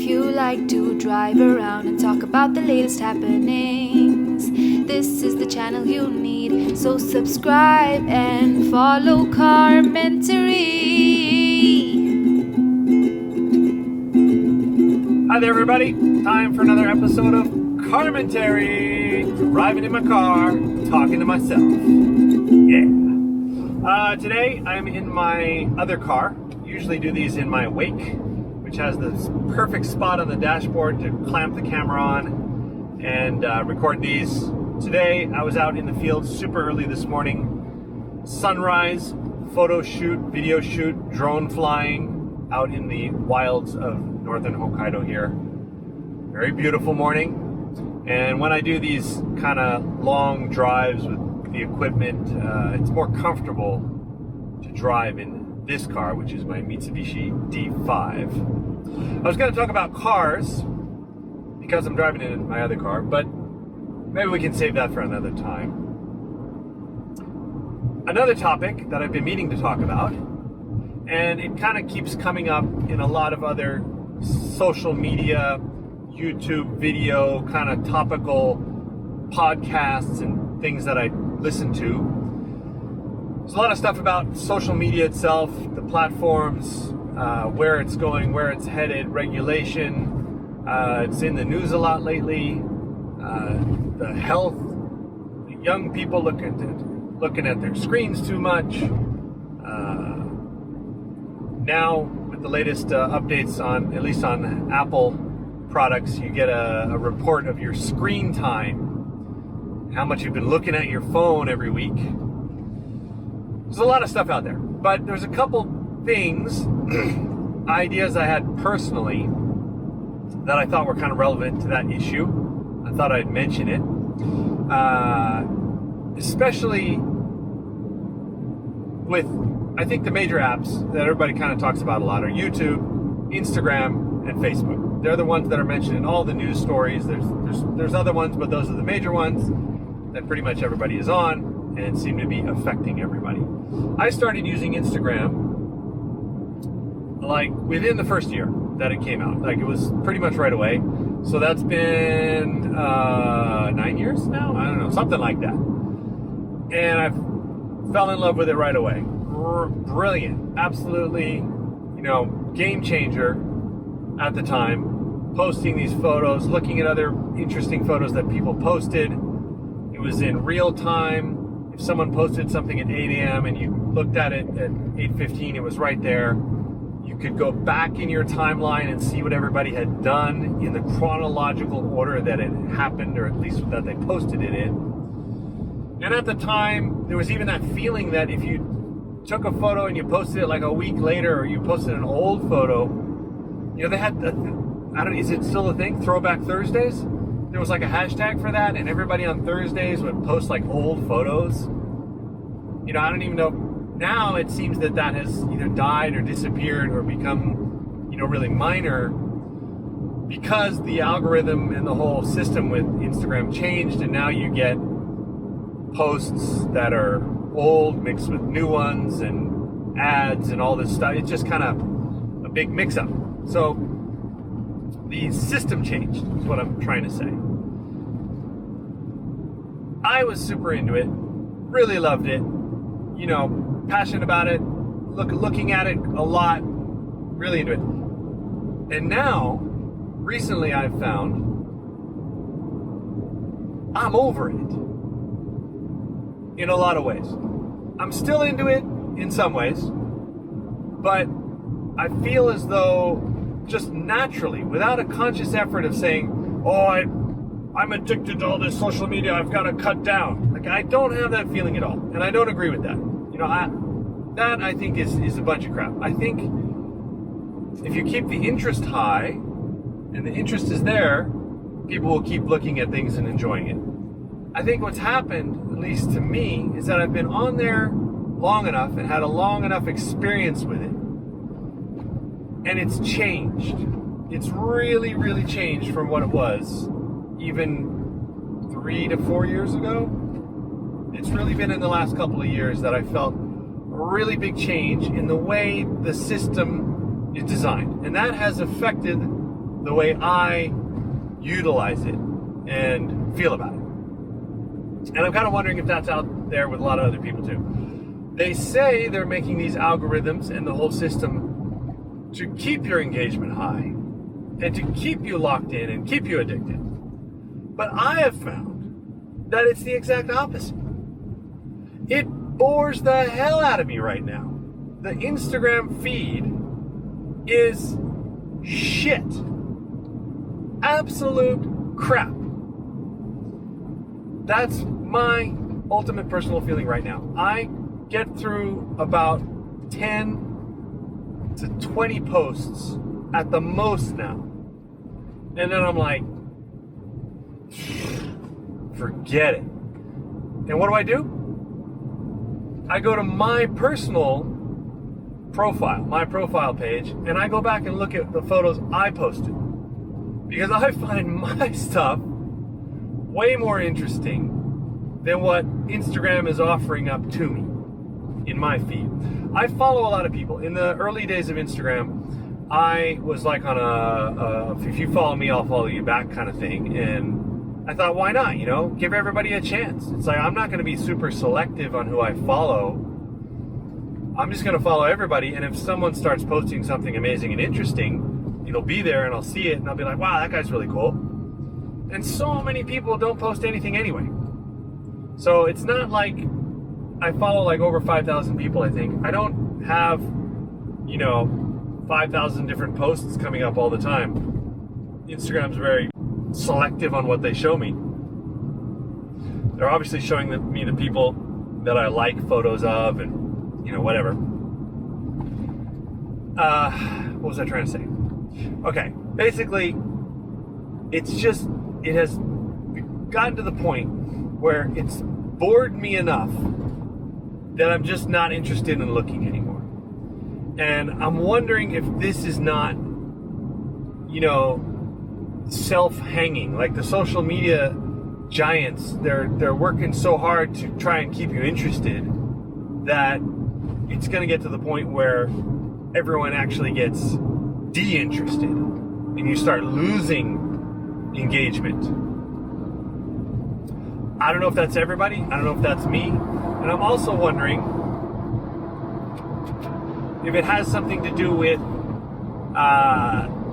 you like to drive around and talk about the latest happenings, this is the channel you need. So subscribe and follow Carmentary. Hi there, everybody. Time for another episode of Carmentary. Driving in my car, talking to myself. Yeah. Today I'm in my other car. Usually do these in my Wake, which has this perfect spot on the dashboard to clamp the camera on and record these. Today I was out in the field super early this morning. Sunrise, photo shoot, video shoot, drone flying out in the wilds of northern Hokkaido here. Very beautiful morning. And when I do these kind of long drives with the equipment, it's more comfortable to drive in this car, which is my Mitsubishi D5. I was going to talk about cars because I'm driving in my other car, but maybe we can save that for another time. Another topic that I've been meaning to talk about, and it kind of keeps coming up in a lot of other social media, YouTube video, kind of topical podcasts and things that I listen to. There's a lot of stuff about social media itself, the platforms, where it's going, where it's headed, regulation. It's in the news a lot lately. The health, the young people looking at their screens too much. Now, with the latest updates on, at least on Apple products, you get a report of your screen time, how much you've been looking at your phone every week. There's a lot of stuff out there, but there's a couple things, ideas I had personally that I thought were kind of relevant to that issue. I thought I'd mention it, especially with, I think the major apps that everybody kind of talks about a lot are YouTube, Instagram, and Facebook. They're the ones that are mentioned in all the news stories. There's other ones, but those are the major ones that pretty much everybody is on and seem to be affecting everybody. I started using Instagram like within the first year that it came out. Like it was pretty much right away. So that's been 9 years now? I don't know, something like that. And I fell in love with it right away. Brilliant, absolutely, game changer at the time. Posting these photos, looking at other interesting photos that people posted. It was in real time. If someone posted something at 8 a.m. and you looked at it at 8:15, it was right there. You could go back in your timeline and see what everybody had done in the chronological order that it happened, or at least that they posted it in. And at the time, there was even that feeling that if you took a photo and you posted it like a week later, or you posted an old photo, they had, is it still a thing? Throwback Thursdays? There was like a hashtag for that, and everybody on Thursdays would post like old photos. I don't even know. Now it seems that has either died or disappeared or become, really minor, because the algorithm and the whole system with Instagram changed, and now you get posts that are old mixed with new ones and ads and all this stuff. It's just kind of a big mix-up. So the system changed, is what I'm trying to say. I was super into it, really loved it, passionate about it, looking at it a lot, really into it. And now, recently I've found I'm over it in a lot of ways. I'm still into it in some ways, but I feel as though just naturally, without a conscious effort of saying, I'm addicted to all this social media, I've got to cut down. Like, I don't have that feeling at all, and I don't agree with that. That I think is a bunch of crap. I think if you keep the interest high, and the interest is there, people will keep looking at things and enjoying it. I think what's happened, at least to me, is that I've been on there long enough and had a long enough experience with it, and it's changed. It's really, really changed from what it was even 3 to 4 years ago. It's really been in the last couple of years that I felt a really big change in the way the system is designed. And that has affected the way I utilize it and feel about it. And I'm kind of wondering if that's out there with a lot of other people too. They say they're making these algorithms and the whole system to keep your engagement high and to keep you locked in and keep you addicted. But I have found that it's the exact opposite. It bores the hell out of me right now. The Instagram feed is shit. Absolute crap. That's my ultimate personal feeling right now. I get through about 10 to 20 posts at the most now. And then I'm like, forget it. And what do? I go to my personal profile, my profile page, and I go back and look at the photos I posted. Because I find my stuff way more interesting than what Instagram is offering up to me in my feed. I follow a lot of people. In the early days of Instagram, I was like on if you follow me, I'll follow you back kind of thing. And I thought, why not? Give everybody a chance. It's like, I'm not going to be super selective on who I follow. I'm just going to follow everybody. And if someone starts posting something amazing and interesting, it'll be there and I'll see it and I'll be like, wow, that guy's really cool. And so many people don't post anything anyway. So it's not like I follow like over 5,000 people, I think. I don't have, 5,000 different posts coming up all the time. Instagram's very selective on what they show me. They're obviously showing me the people that I like photos of and, whatever. What was I trying to say? Okay, basically, it has gotten to the point where it's bored me enough that I'm just not interested in looking anymore. And I'm wondering if this is not, self-hanging. Like the social media giants, they're working so hard to try and keep you interested that it's going to get to the point where everyone actually gets de-interested and you start losing engagement. I don't know if that's everybody. I don't know if that's me. And I'm also wondering if it has something to do with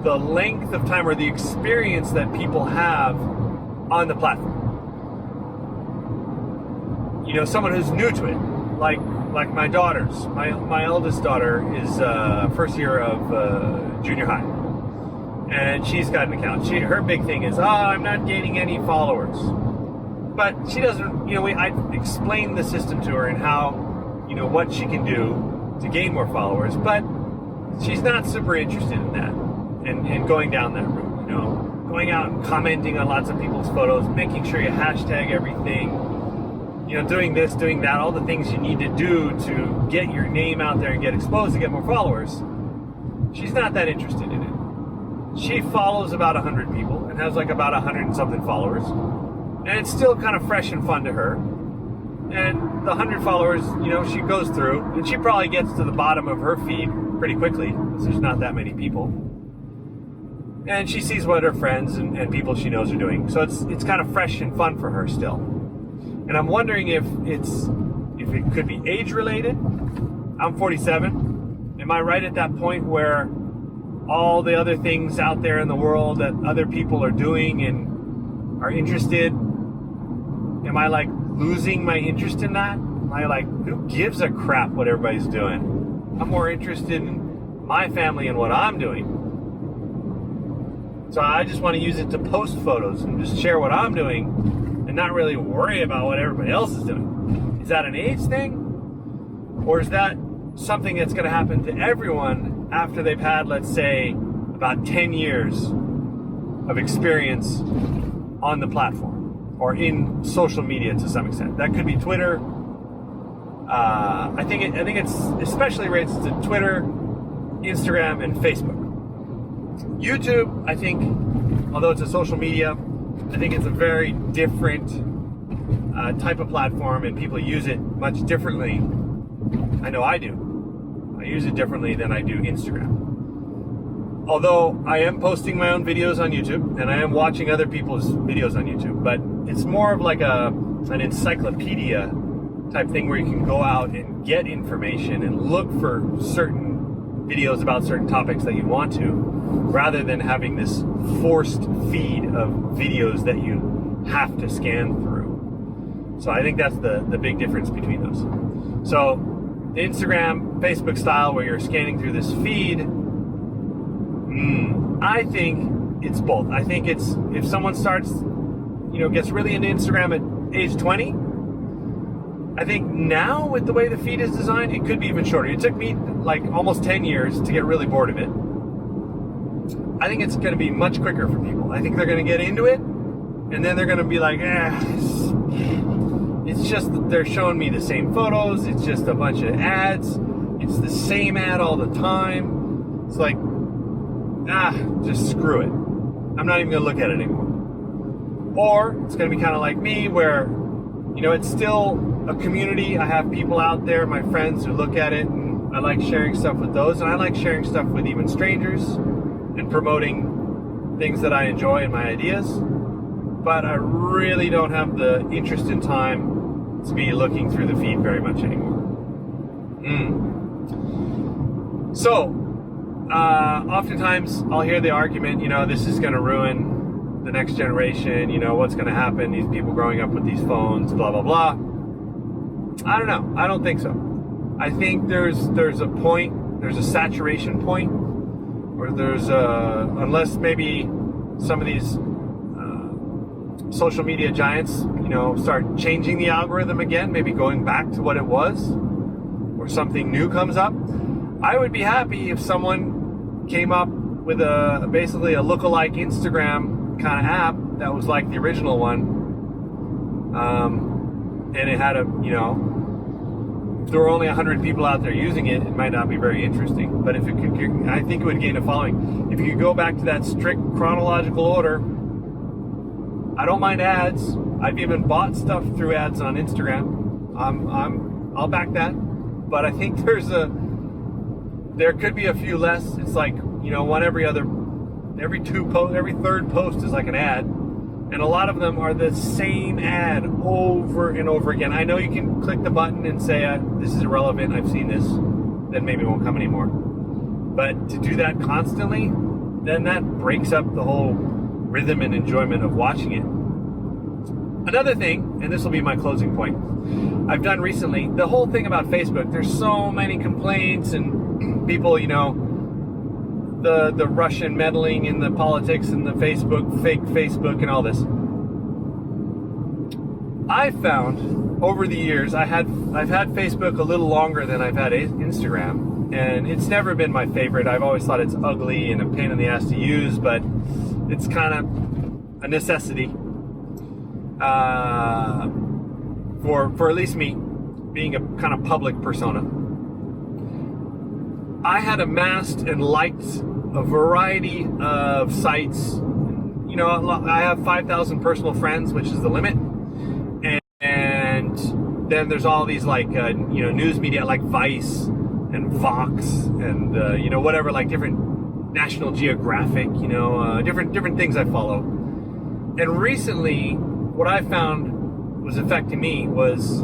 the length of time or the experience that people have on the platform. Someone who's new to it, like my daughters. My eldest daughter is first year of junior high, and she's got an account. Her big thing is, I'm not gaining any followers. But she doesn't, I explained the system to her and how, what she can do to gain more followers, but she's not super interested in that and going down that route, going out and commenting on lots of people's photos, making sure you hashtag everything, doing this, doing that, all the things you need to do to get your name out there and get exposed to get more followers. She's not that interested in it. She follows about 100 people and has like about 100 and something followers. And it's still kind of fresh and fun to her. And the 100 followers, she goes through, and she probably gets to the bottom of her feed pretty quickly, because there's not that many people. And she sees what her friends and people she knows are doing. So it's kind of fresh and fun for her still. And I'm wondering if it could be age related. I'm 47. Am I right at that point where all the other things out there in the world that other people are doing and are interested, am I like losing my interest in that? Am I like, who gives a crap what everybody's doing? I'm more interested in my family and what I'm doing. So I just want to use it to post photos and just share what I'm doing and not really worry about what everybody else is doing. Is that an age thing? Or is that something that's going to happen to everyone after they've had, let's say, about 10 years of experience on the platform or in social media to some extent? That could be Twitter. I think it's especially relates to Twitter, Instagram, and Facebook. YouTube, I think, although it's a social media, I think it's a very different type of platform, and people use it much differently. I know I do. I use it differently than I do Instagram. Although I am posting my own videos on YouTube and I am watching other people's videos on YouTube, but it's more of like an encyclopedia type thing where you can go out and get information and look for certain videos about certain topics that you want to, rather than having this forced feed of videos that you have to scan through. So I think that's the big difference between those. So the Instagram, Facebook style where you're scanning through this feed, I think it's both. I think it's, if someone starts, gets really into Instagram at age 20, I think now with the way the feed is designed, it could be even shorter. It took me like almost 10 years to get really bored of it. I think it's going to be much quicker for people. I think they're going to get into it, and then they're going to be like, it's just that they're showing me the same photos. It's just a bunch of ads. It's the same ad all the time. It's like, just screw it. I'm not even going to look at it anymore. Or it's going to be kind of like me where, it's still a community. I have people out there, my friends who look at it, and I like sharing stuff with those, and I like sharing stuff with even strangers and promoting things that I enjoy and my ideas. But I really don't have the interest in time to be looking through the feed very much anymore. So, oftentimes I'll hear the argument, this is going to ruin the next generation, what's going to happen, these people growing up with these phones, blah, blah, blah. I don't know. I don't think so. I think there's a point, there's a saturation point, or there's unless maybe some of these social media giants, start changing the algorithm again, maybe going back to what it was, or something new comes up. I would be happy if someone came up with basically a lookalike Instagram kind of app that was like the original one. And it had if there were only 100 people out there using it, it might not be very interesting. But if it could, I think it would gain a following. If you could go back to that strict chronological order, I don't mind ads. I've even bought stuff through ads on Instagram. I'll back that. But I think there could be a few less. It's like, one every third post is like an ad. And a lot of them are the same ad over and over again. I know you can click the button and say, this is irrelevant, I've seen this, then maybe it won't come anymore. But to do that constantly, then that breaks up the whole rhythm and enjoyment of watching it. Another thing, and this will be my closing point, I've done recently, the whole thing about Facebook, there's so many complaints and people, the Russian meddling in the politics and the fake Facebook and all this. I found over the years, I've had Facebook a little longer than I've had Instagram, and it's never been my favorite. I've always thought it's ugly and a pain in the ass to use, but it's kind of a necessity for at least me, being a kind of public persona. I had amassed and liked a variety of sites. I have 5,000 personal friends, which is the limit. And then there's all these news media like Vice and Vox and whatever, like different National Geographic, different things I follow. And recently, what I found was affecting me was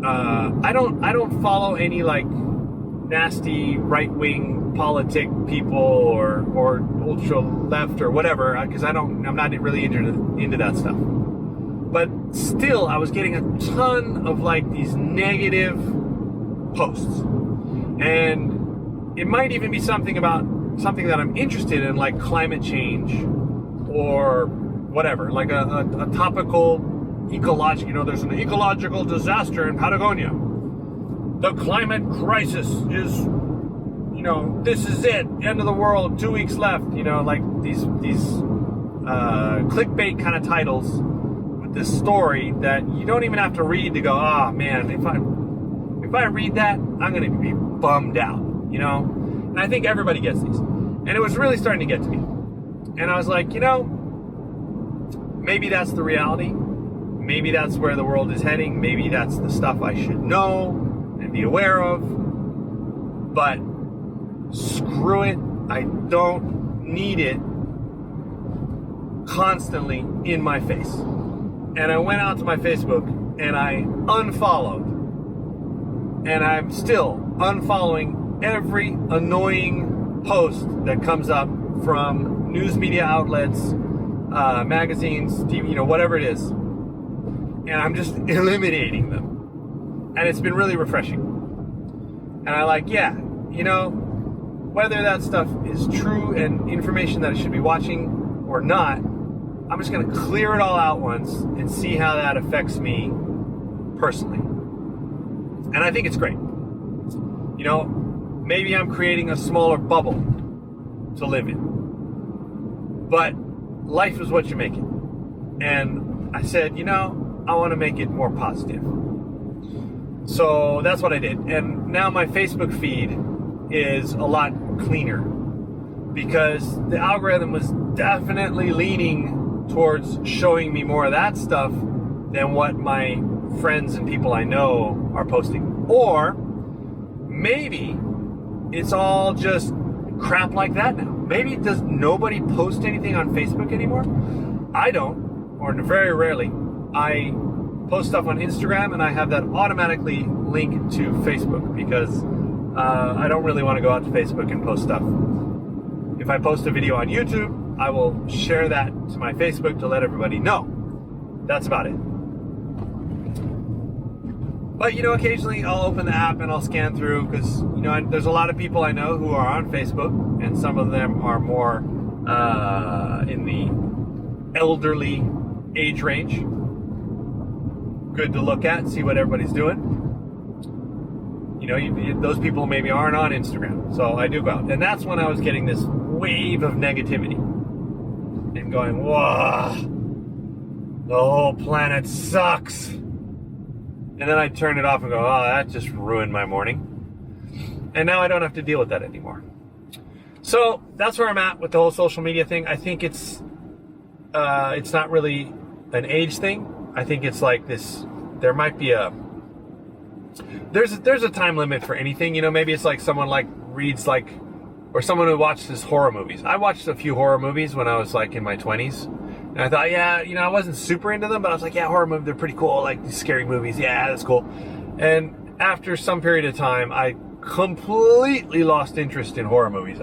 I don't follow any nasty right-wing politic people or ultra left or whatever, because I'm not really into that stuff. But still, I was getting a ton of these negative posts, and it might even be something that I'm interested in, like climate change or whatever, like a topical ecological. There's an ecological disaster in Patagonia. The climate crisis is, this is it, end of the world, 2 weeks left, like these clickbait kind of titles with this story that you don't even have to read to go, man, if I read that, I'm going to be bummed out, And I think everybody gets these. And it was really starting to get to me. And I was like, maybe that's the reality. Maybe that's where the world is heading. Maybe that's the stuff I should know and be aware of. But screw it. I don't need it constantly in my face. And I went out to my Facebook and I unfollowed. And I'm still unfollowing every annoying post that comes up from news media outlets, magazines, TV, whatever it is. And I'm just eliminating them. And it's been really refreshing. And I whether that stuff is true and information that I should be watching or not, I'm just going to clear it all out once and see how that affects me personally. And I think it's great. Maybe I'm creating a smaller bubble to live in. But life is what you make it. And I said, I want to make it more positive. So that's what I did. And now my Facebook feed is a lot cleaner because the algorithm was definitely leaning towards showing me more of that stuff than what my friends and people I know are posting. Or maybe it's all just crap like that now. Maybe does nobody post anything on Facebook anymore? I don't, or very rarely. I post stuff on Instagram and I have that automatically linked to Facebook because I don't really want to go out to Facebook and post stuff. If I post a video on YouTube, I will share that to my Facebook to let everybody know. That's about it. But, occasionally I'll open the app and I'll scan through because, there's a lot of people I know who are on Facebook and some of them are more in the elderly age range. Good to look at, see what everybody's doing. Those people maybe aren't on Instagram. So I do go out. And that's when I was getting this wave of negativity. And going, whoa, the whole planet sucks. And then I turn it off and go, oh, that just ruined my morning. And now I don't have to deal with that anymore. So that's where I'm at with the whole social media thing. I think it's not really an age thing. I think it's like this, there might be there's a time limit for anything, maybe it's like someone reads or someone who watches horror movies. I watched a few horror movies when I was in my 20s. And I thought, I wasn't super into them, but I was like, horror movies, they're pretty cool, these scary movies, that's cool. And after some period of time, I completely lost interest in horror movies.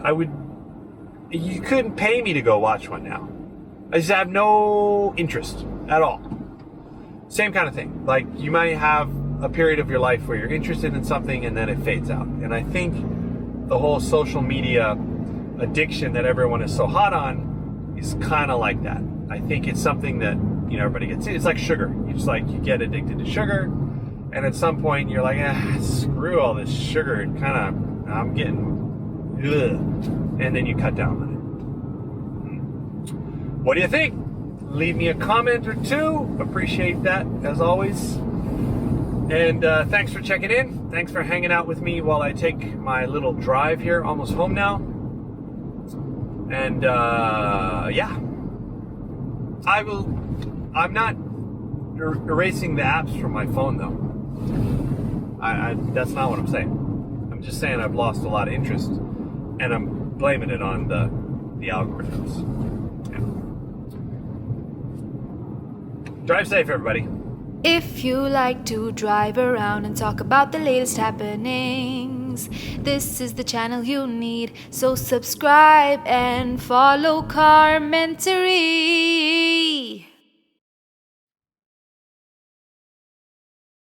You couldn't pay me to go watch one now. I just have no interest at all. Same kind of thing. You might have a period of your life where you're interested in something and then it fades out. And I think the whole social media addiction that everyone is so hot on is kind of like that. I think it's something that, everybody gets. It's like sugar. You get addicted to sugar, and at some point you're like, screw all this sugar. I'm getting, ugh. And then you cut down on it. What do you think? Leave me a comment or two. Appreciate that, as always. And thanks for checking in. Thanks for hanging out with me while I take my little drive here. Almost home now. And I'm not erasing the apps from my phone though. That's not what I'm saying. I'm just saying I've lost a lot of interest and I'm blaming it on the algorithms. Yeah. Drive safe, everybody. If you like to drive around and talk about the latest happenings, this is the channel you need. So subscribe and follow Carmentary.